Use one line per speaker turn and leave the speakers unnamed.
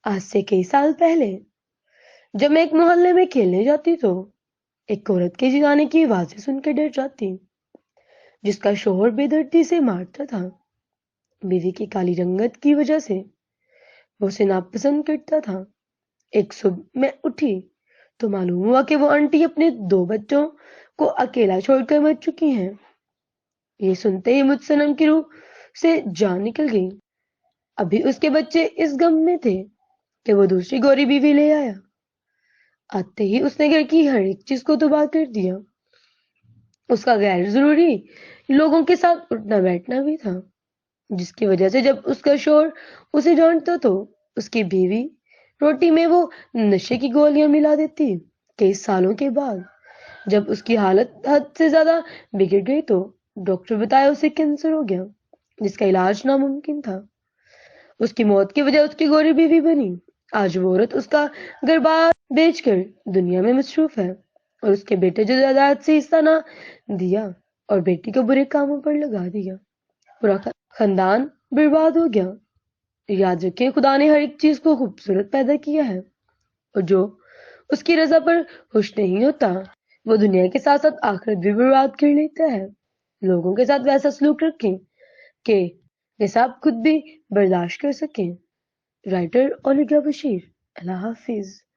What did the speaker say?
آج سے کئی سال پہلے جب میں ایک محلے میں کھیلنے جاتی تو ایک عورت کے جگانے کی آوازیں سن کے ڈر جاتی، جس کا شوہر بے دردی سے مارتا تھا۔ بیوی کی کالی رنگت کی وجہ سے وہ اسے ناپسند کرتا تھا۔ ایک صبح میں اٹھی تو معلوم ہوا کہ وہ آنٹی اپنے 2 بچوں کو اکیلا چھوڑ کر مر چکی ہیں۔ یہ سنتے ہی مجھ صنم کی روح سے جان نکل گئی۔ ابھی اس کے بچے اس غم میں تھے کہ وہ دوسری گوری بیوی لے آیا۔ آتے ہی اس نے گھر کی ہر ایک چیز کو تباہ کر دیا۔ اس کا غیر ضروری لوگوں کے ساتھ اٹھنا بیٹھنا بھی تھا، جس کی وجہ سے جب اس کا شوہر اسے ڈانٹتا تو اس کی بیوی روٹی میں وہ نشے کی گولیاں ملا دیتی۔ کئی سالوں کے بعد جب اس کی حالت حد سے زیادہ بگڑ گئی تو ڈاکٹر بتایا اسے کینسر ہو گیا، جس کا علاج ناممکن تھا۔ اس کی موت کی وجہ اس کی گوری بیوی بنی۔ آج وہ عورت اس کا گھر بار بیچ کر دنیا میں مصروف ہے، اور اس کے بیٹے جو جائیداد سے حصہ نہ دیا اور بیٹی کو برے کاموں پر لگا دیا، پورا خاندان برباد ہو گیا۔ یاد رکھیں، خدا نے ہر ایک چیز کو خوبصورت پیدا کیا ہے، اور جو اس کی رضا پر خوش نہیں ہوتا وہ دنیا کے ساتھ ساتھ آخرت بھی برباد کر لیتا ہے۔ لوگوں کے ساتھ ویسا سلوک رکھیں کہ جیسا آپ خود بھی برداشت کر سکیں۔ رائٹر اولیگا بشیر۔ اللہ حافظ۔